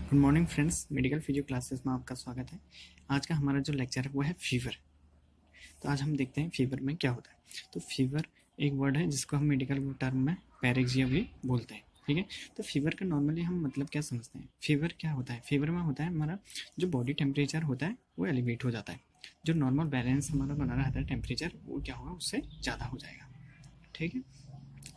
Good morning friends, medical physio classes में आपका स्वागत है। आज का हमारा जो लेक्चर है वो है फीवर। तो आज हम देखते हैं फीवर में क्या होता है। तो फीवर एक वर्ड है जिसको हम मेडिकल टर्म में पैरेक्सिया भी बोलते हैं। ठीक है, तो फीवर का नॉर्मली हम मतलब क्या समझते हैं। फीवर क्या होता है? फीवर में होता है हमारा जो बॉडी टेम्परेचर होता है वो एलिवेट हो जाता है। जो नॉर्मल बैलेंस हमारा बना रहता है टेम्परेचर, वो क्या होगा, उससे ज़्यादा हो जाएगा। ठीक है,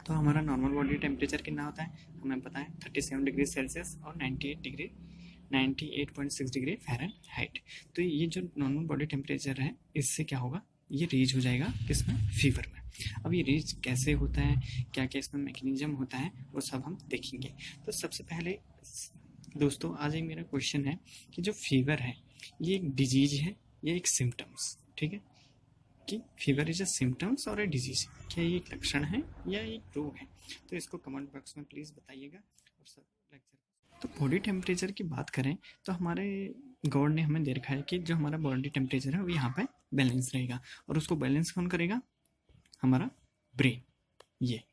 तो हमारा नॉर्मल बॉडी टेम्परेचर कितना होता है हमें पता है, 37 डिग्री सेल्सियस और 98.6 डिग्री फ़ारेनहाइट। तो ये जो नॉर्मल बॉडी टेम्परेचर है, इससे क्या होगा, ये रीच हो जाएगा किसमें, फीवर में। अब ये रीच कैसे होता है, क्या क्या इसमें मैकेनिज्म होता है, वो सब हम देखेंगे। तो सबसे पहले दोस्तों आज एक मेरा क्वेश्चन है कि जो फीवर है ये एक डिजीज है या एक सिम्टम्स। ठीक है, कि फीवर इज अ सिम्टम्स और अ डिजीज, क्या ये एक लक्षण है या एक रोग है? तो इसको कमेंट बॉक्स में प्लीज़ बताइएगा। और सब लेक्चर तो बॉडी टेम्परेचर की बात करें तो हमारे गॉड ने हमें दे रखा है कि जो हमारा बॉडी टेम्परेचर है वो यहाँ पे बैलेंस रहेगा, और उसको बैलेंस कौन करेगा, हमारा ब्रेन। ये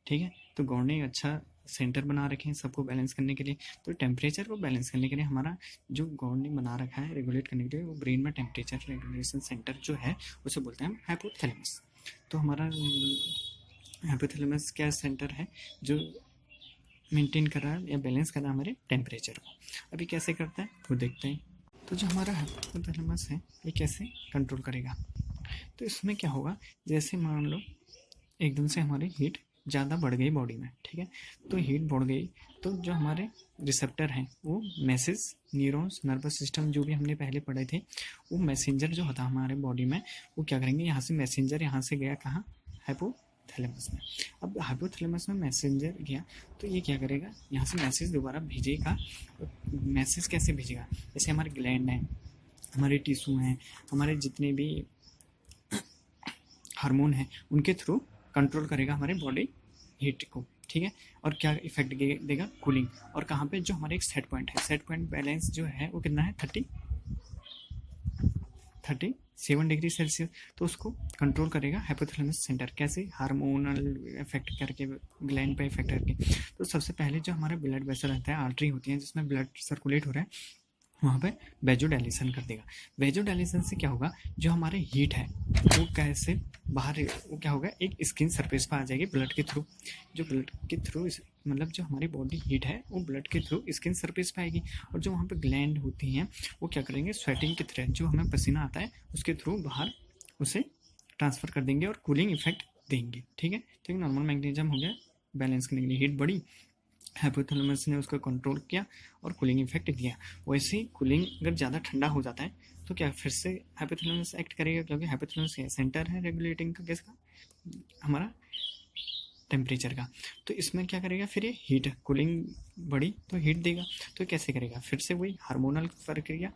ठीक है, तो गॉड ने अच्छा सेंटर बना रखे हैं सबको बैलेंस करने के लिए। तो टेम्परेचर को बैलेंस करने के लिए हमारा जो गॉड ने बना रखा है रेगुलेट करने के लिए, वो ब्रेन में टेम्परेचर रेगुलेशन सेंटर जो है उसे बोलते हैं हम हाइपोथैलेमस। तो हमारा हाइपोथैलेमस क्या सेंटर है जो मेंटेन कर रहा है या बैलेंस कर रहा है हमारे टेम्परेचर को। अभी कैसे करता है वो देखते हैं। तो जो हमारा हाइपोथैलेमस है ये कैसे कंट्रोल करेगा, तो इसमें क्या होगा, जैसे मान लो एकदम से हमारी हीट ज़्यादा बढ़ गई बॉडी में। ठीक है, तो हीट बढ़ गई तो जो हमारे रिसेप्टर हैं वो मैसेज, न्यूरॉन्स, नर्वस सिस्टम जो भी हमने पहले पढ़े थे, वो मैसेंजर जो होता है हमारे बॉडी में, वो क्या करेंगे, यहाँ से मैसेंजर यहाँ से गया कहाँ, हाइपोथैलेमस में। अब हाइपोथैलेमस में मैसेंजर गया तो ये क्या करेगा, यहाँ से मैसेज दोबारा भेजेगा। मैसेज कैसे भेजेगा, जैसे हमारे ग्लैंड हैं, हमारे टिश्यू हैं, हमारे जितने भी हार्मोन हैं, उनके थ्रू कंट्रोल करेगा हमारे बॉडी हीट को। ठीक है, और क्या इफेक्ट देगा, कूलिंग। और कहाँ पे, जो हमारे एक सेट पॉइंट है, सेट पॉइंट बैलेंस जो है वो कितना है, 37 डिग्री सेल्सियस। तो उसको कंट्रोल करेगा हाइपोथैलेमस सेंटर। कैसे, हार्मोनल इफेक्ट करके, ग्लैंड पे इफेक्ट करके। तो सबसे पहले जो हमारा ब्लड वेसल रहता है, आर्टरी होती है जिसमें ब्लड सर्कुलेट हो रहा है, वहाँ पे वेजोडाइलेशन कर देगा। वेजोडाइलेशन से क्या होगा, जो हमारे हीट है वो कैसे बाहर, वो क्या होगा, एक स्किन सरफेस पर आ जाएगी ब्लड के थ्रू। जो ब्लड के थ्रू मतलब जो हमारी बॉडी हीट है वो ब्लड के थ्रू स्किन सरफेस पर आएगी। और जो वहाँ पे ग्लैंड होती हैं वो क्या करेंगे, स्वेटिंग के थ्रू, जो हमें पसीना आता है उसके थ्रू बाहर उसे ट्रांसफ़र कर देंगे और कूलिंग इफेक्ट देंगे। ठीक है, तो एक नॉर्मल मैकेनिज्म हो गया बैलेंस करने के लिए। हीट बढ़ी, हाइपोथैलेमस ने उसको कंट्रोल किया और कूलिंग इफेक्ट दिया। वैसे ही कूलिंग अगर ज़्यादा ठंडा हो जाता है तो क्या फिर से हाइपोथैलेमस एक्ट करेगा, क्योंकि हाइपोथैलेमस सेंटर है रेगुलेटिंग का, किसका, हमारा टेम्परेचर का। तो इसमें क्या करेगा, फिर ये हीट, कूलिंग बढ़ी तो हीट देगा। तो कैसे करेगा, फिर से वही हार्मोनल प्रक्रिया,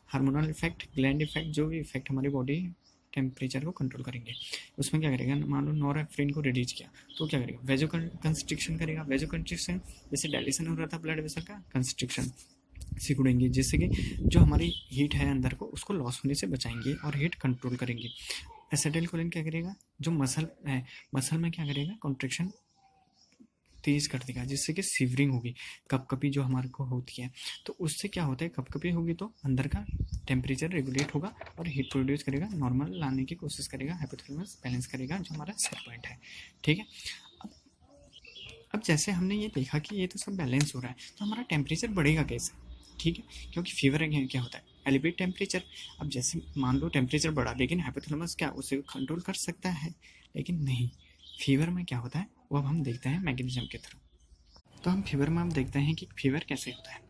हार्मोनल इफेक्ट, ग्लैंड इफेक्ट, जो भी इफेक्ट हमारी बॉडी टेम्परेचर को कंट्रोल करेंगे। उसमें क्या करेगा, मान लो नॉरएफ्रिन को रिलीज किया तो क्या करेगा, वेजो कंस्ट्रिक्शन करेगा। वेजो कंस्ट्रिक्शन जैसे डायलेशन हो रहा था ब्लड वेसल का, कंस्ट्रिक्शन सिकुड़ेंगे, जिससे कि जो हमारी हीट है अंदर को उसको लॉस होने से बचाएंगे और हीट कंट्रोल करेंगे। एसिटाइलकोलिन क्या करेगा, जो मसल है, मसल में क्या करेगा, कॉन्ट्रेक्शन तेज कर देगा, जिससे कि सीवरिंग होगी, कपकपी जो हमारे को होती है। तो उससे क्या होता है, कपकपी होगी तो अंदर का टेम्परेचर रेगुलेट होगा और हीट प्रोड्यूस करेगा, नॉर्मल लाने की कोशिश करेगा, हाइपोथैलेमस बैलेंस करेगा जो हमारा सेट पॉइंट है। ठीक है, अब जैसे हमने ये देखा कि ये तो सब बैलेंस हो रहा है, तो हमारा टेम्परेचर बढ़ेगा कैसे। ठीक है, क्योंकि फीवर क्या होता है, एलिवेट टेम्परेचर। अब जैसे मान लो टेम्परेचर बढ़ा, लेकिन हाइपोथैलेमस क्या उसे कंट्रोल कर सकता है, लेकिन नहीं। फीवर में क्या होता है वो अब हम देखते हैं मैकेनिज्म के थ्रू। तो हम फीवर में हम देखते हैं कि फीवर कैसे होता है।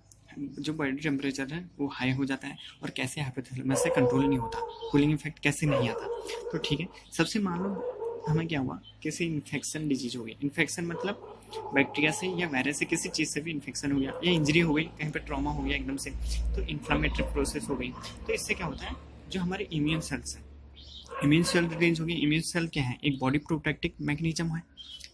जो बॉडी टेम्परेचर है वो हाई हो जाता है और कैसे हाइपोथैलेमस से कंट्रोल नहीं होता, कूलिंग इफेक्ट कैसे नहीं आता। तो ठीक है, सबसे मान लो हमें क्या हुआ, किसी इन्फेक्शन डिजीज हो गई। इन्फेक्शन मतलब बैक्टीरिया से या वायरस से, किसी चीज़ से भी इन्फेक्शन हो गया, या इंजरी हो गई, कहीं पर ट्रॉमा हो गया एकदम से, तो इन्फ्लामेटरी प्रोसेस हो गई। तो इससे क्या होता है, जो हमारे इम्यून सेल्स हैं, इम्यून सेल रिलीज हो गई। इम्यून सेल क्या है, एक बॉडी प्रोटेक्टिव मैकेनिज्म है।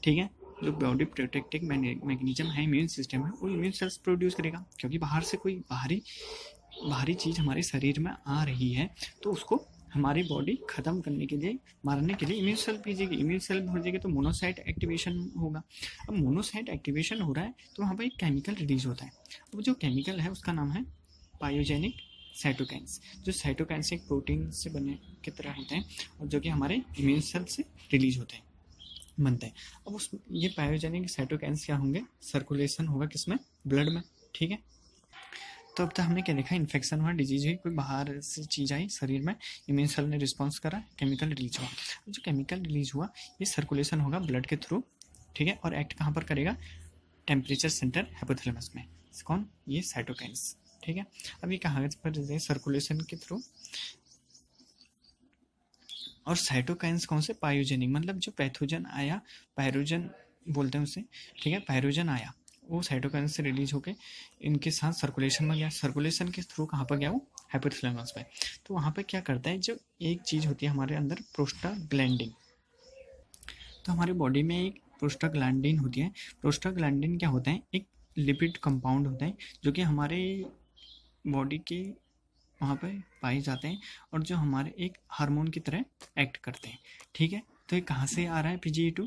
ठीक है, जो बॉडी प्रोटेक्टिव मैकेनिज्म है, इम्यून सिस्टम है, वो इम्यून सेल्स प्रोड्यूस करेगा, क्योंकि बाहर से कोई बाहरी चीज़ हमारे शरीर में आ रही है तो उसको हमारी बॉडी खत्म करने के लिए, मारने के लिए इम्यून सेल भेजेगी। इम्यून सेल भेजेगी तो मोनोसाइट एक्टिवेशन होगा। अब मोनोसाइट एक्टिवेशन हो रहा है तो वहाँ पर एक केमिकल रिलीज होता है। अब जो केमिकल है उसका नाम है पायोजेनिक साइटोकाइंस। जो साइटोकाइंस एक प्रोटीन से बने की तरह होते हैं और जो कि हमारे इम्यून सेल से रिलीज होते हैं, बनते हैं। अब उस ये पायोजेनिक साइटोकाइंस क्या होंगे, सर्कुलेशन होगा किसमें, ब्लड में। ठीक है, तो अब तक हमने क्या देखा, इन्फेक्शन हुआ, डिजीज हुई, कोई बाहर से चीज़ आई शरीर में, इम्यून सेल ने रिस्पॉन्स करा, केमिकल रिलीज हुआ। जो केमिकल रिलीज हुआ ये सर्कुलेशन होगा ब्लड के थ्रू। ठीक है, और एक्ट कहाँ पर करेगा, टेम्परेचर सेंटर हाइपोथैलेमस में। कौन, ये साइटोकाइंस। ठीक है, अब ये कहाँ पर सर्कुलेशन के थ्रू। और साइटोकाइंस कौन से, पायोजेनिक, मतलब जो पैथोजन आया, पायरोजन बोलते हैं उसे। ठीक है, पायरोजन आया वो साइटोकाइंस से रिलीज होके इनके साथ सर्कुलेशन में गया। सर्कुलेशन के थ्रू कहाँ पर गया, वो हाइपोथैलेमस में। तो वहाँ पर क्या करता है, जो एक चीज़ होती है हमारे अंदर, प्रोस्टाग्लैंडिन। तो हमारी बॉडी में एक प्रोस्टाग्लैंडिन होती है। प्रोस्टाग्लैंडिन क्या होता है, एक लिपिड कंपाउंड होता है जो कि हमारे बॉडी के वहाँ पे पाए जाते हैं और जो हमारे एक हार्मोन की तरह एक्ट करते हैं। ठीक है, तो ये कहाँ से आ रहा है, PGE2,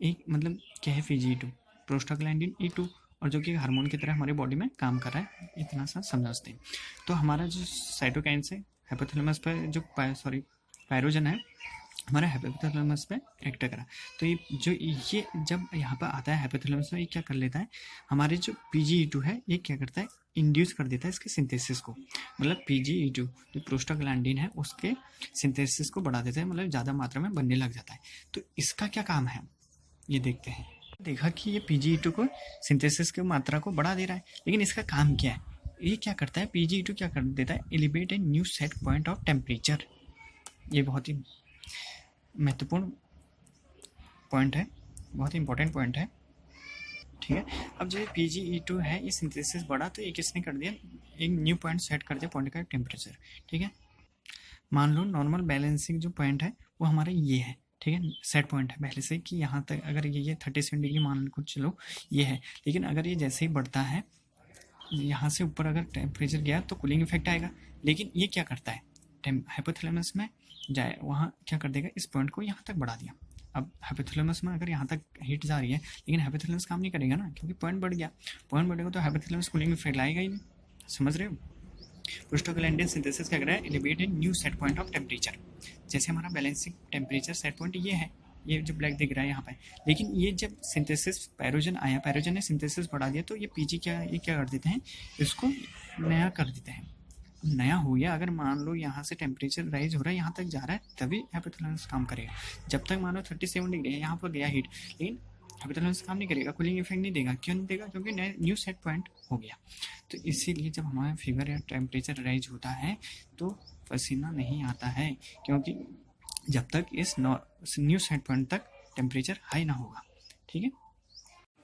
एक मतलब क्या है PGE2, प्रोस्टाग्लैंडिन E2, और जो कि हार्मोन की तरह हमारी बॉडी में काम कर रहा है, इतना सा समझते हैं। तो हमारा जो साइटोकाइंस है हाइपोथैलेमस पर, जो पायरोजन है हमारे हाइपोथैलेमस पे एक्ट करा। तो ये जब यहाँ पर आता है हाइपोथैलेमस में, ये क्या कर लेता है, हमारे जो PGE2 है ये क्या करता है, इंड्यूस कर देता है इसके सिंथेसिस को। मतलब PGE2 जो प्रोस्टाग्लैंडिन है उसके सिंथेसिस को बढ़ा देता है, मतलब ज़्यादा मात्रा में बनने लग जाता है। तो इसका क्या काम है, ये देखते हैं। देखा कि ये PGE2 को सिंथेसिस की मात्रा को बढ़ा दे रहा है, लेकिन इसका काम क्या है, ये क्या करता है, PGE2 क्या कर देता है, elevate a new set point of temperature. ये बहुत ही महत्वपूर्ण पॉइंट है, बहुत ही इंपॉर्टेंट पॉइंट है। ठीक है, अब जो PGE2 है ये सिंथेसिस बढ़ा तो ये किसने कर दिया, एक न्यू पॉइंट सेट कर दिया, पॉइंट का टेम्परेचर। ठीक है, मान लो नॉर्मल बैलेंसिंग जो पॉइंट है वो हमारा ये है। ठीक है, सेट पॉइंट है पहले से कि यहाँ तक अगर ये 37 डिग्री मान को चलो ये है, लेकिन अगर ये जैसे ही बढ़ता है यहाँ से ऊपर अगर टेम्परेचर गया तो कूलिंग इफेक्ट आएगा। लेकिन ये क्या करता है, हाइपोथैलेमस में जाए वहाँ क्या कर देगा, इस पॉइंट को यहाँ तक बढ़ा दिया। अब हाइपोथैलेमस में अगर यहाँ तक हीट जा रही है लेकिन हाइपोथैलेमस काम नहीं करेगा ना, क्योंकि पॉइंट बढ़ गया। पॉइंट बढ़ेगा तो हाइपोथैलेमस कूलिंग इफेक्ट लाएगा ही नहीं, समझ रहे हो। प्रोस्टाग्लैंडिन सिंथेसिस क्या कर रहा है, elevate a new set point of temperature. जैसे हमारा बैलेंसिंग टेम्परेचर सेट पॉइंट ये है, ये जो ब्लैक दिख रहा है यहाँ पे, लेकिन ये जब सिंथेसिस पायरोजन आया, पायरोजन ने सिंथेसिस बढ़ा दिया तो ये ये क्या कर देते हैं, इसको नया कर देते हैं। नया हो गया, अगर मान लो यहाँ से टेम्परेचर राइज हो रहा है, यहाँ तक जा रहा है, तभी हाइपोथैलेमस काम करेगा। जब तक मान लो 37 डिग्री है, यहाँ पर गया हीट, लेकिन हाइपोथैलेमस काम नहीं करेगा, कूलिंग इफेक्ट नहीं देगा। क्यों नहीं देगा, क्योंकि न्यू सेट पॉइंट हो गया। तो इसीलिए जब हमारा फीवर या टेम्परेचर राइज होता है तो पसीना नहीं आता है, क्योंकि जब तक इस न्यू सेट पॉइंट तक टेम्परेचर हाई ना होगा। ठीक है,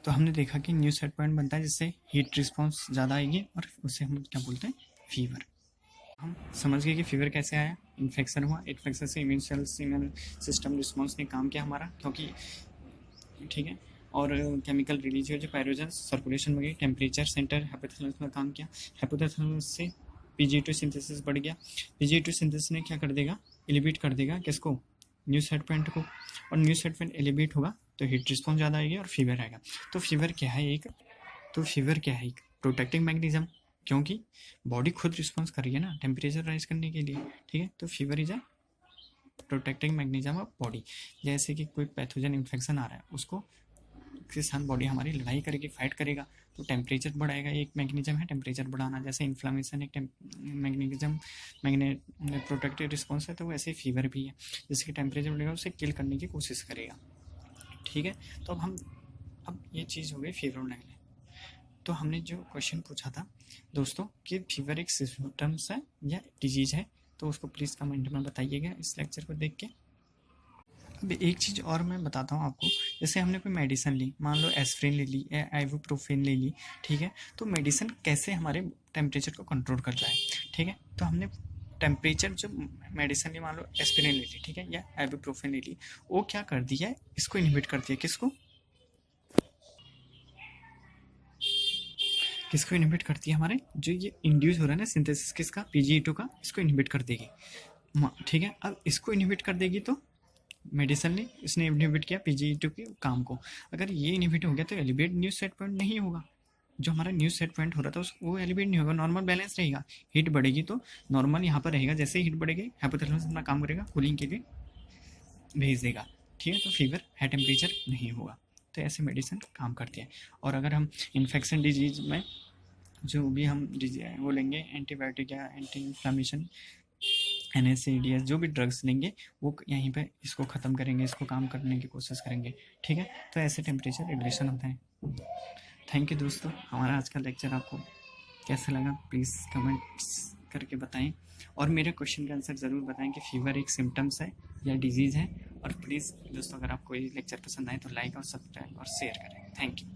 तो हमने देखा कि न्यू सेट पॉइंट बनता है जिससे हीट रिस्पॉन्स ज़्यादा आएगी और उसे हम क्या बोलते हैं, फीवर। हम समझ गए कि फीवर कैसे आया, इन्फेक्शन हुआ, इन्फेक्शन से इम्यून सिस्टम रिस्पॉन्स ने काम किया हमारा, क्योंकि ठीक है, और केमिकल रिलीज हुए जो पायरोजन सर्कुलेशन में गई, टेम्परेचर सेंटर हाइपोथैलेमस में काम किया, हाइपोथैलेमस से PGE2 सिंथेसिस बढ़ गया। PGE2 सिंथेसिस ने क्या कर देगा, एलिवेट कर देगा किसको, न्यू सेट पॉइंट को, और न्यू सेट पॉइंट एलिवेट होगा तो हीट रिस्पॉन्स ज़्यादा आएगी और फीवर आएगा। तो फीवर क्या है एक, एक प्रोटेक्टिंग मैकेनिज्म, क्योंकि बॉडी खुद रिस्पॉन्स कर रही है ना टेम्परेचर राइज करने के लिए। ठीक है, तो fever is a protecting mechanism of body. जैसे कि कोई पैथोजन इन्फेक्शन आ रहा है, उसको के साथ बॉडी हमारी लड़ाई करेगी, फाइट करेगा, तो टेम्परेचर बढ़ाएगा, एक मैकेनिज्म है टेम्परेचर बढ़ाना। जैसे इन्फ्लामेशन एक मैकेनिज्म प्रोटेक्टिव रिस्पॉन्स है, तो वैसे फीवर भी है, जैसे कि टेम्परेचर बढ़ेगा उसे किल करने की कोशिश करेगा। ठीक है, तो अब ये चीज़ हो गई फीवर होने के लिए। तो हमने जो क्वेश्चन पूछा था दोस्तों कि फीवर एक सिम्टम्स है या डिजीज है, तो उसको प्लीज़ कमेंट में बताइएगा इस लेक्चर को देख के। अब एक चीज़ और मैं बताता हूँ आपको, जैसे हमने कोई मेडिसिन ली, मान लो एस्प्रिन ले ली या आइबुप्रोफेन ले ली। ठीक है, तो मेडिसिन कैसे हमारे टेम्परेचर को कंट्रोल करता है। ठीक है, तो हमने टेम्परेचर जो मेडिसिन ली, मान लो एस्प्रिन ले ली, ठीक है, या आइबुप्रोफेन ले ली, वो क्या कर दिया है, इसको इनहिबिट कर दिया, किसको इनहिबिट करती है, हमारे जो ये इंड्यूस हो रहा है ना सिंथेसिस किसका, PGE2 का, इसको इनहिबिट कर देगी। ठीक है, अब इसको इनहिबिट कर देगी तो मेडिसिन ने इसने इनहिबिट किया PGE2 के काम को। अगर ये इनहिबिट हो गया तो एलिवेट न्यू सेट पॉइंट नहीं होगा, जो हमारा न्यू सेट पॉइंट हो रहा था वो एलिवेट नहीं होगा, नॉर्मल बैलेंस रहेगा। हीट बढ़ेगी तो नॉर्मल यहाँ पर रहेगा, जैसे ही हीट बढ़ेगी हाइपोथैलेमस अपना काम करेगा, कूलिंग के लिए भेज देगा। ठीक है, तो फीवर हाई टेम्परेचर नहीं होगा। तो ऐसे मेडिसिन काम करती है। और अगर हम इन्फेक्शन डिजीज में जो भी हम वो लेंगे एंटीबायोटिक या एंटी इन्फ्लामेशन NSAIDs जो भी ड्रग्स लेंगे वो यहीं पे इसको ख़त्म करेंगे, इसको काम करने की कोशिश करेंगे। ठीक है, तो ऐसे टेम्परेचर रेगुलेशन होता है। थैंक यू दोस्तों, हमारा आज का लेक्चर आपको कैसा लगा प्लीज़ कमेंट्स करके बताएं, और मेरे क्वेश्चन का आंसर ज़रूर बताएं कि फीवर एक सिम्टम्स है या डिजीज़ है। और प्लीज़ दोस्तों, अगर आपको ये लेक्चर पसंद आए तो लाइक और सब्सक्राइब और शेयर करें। Thank you.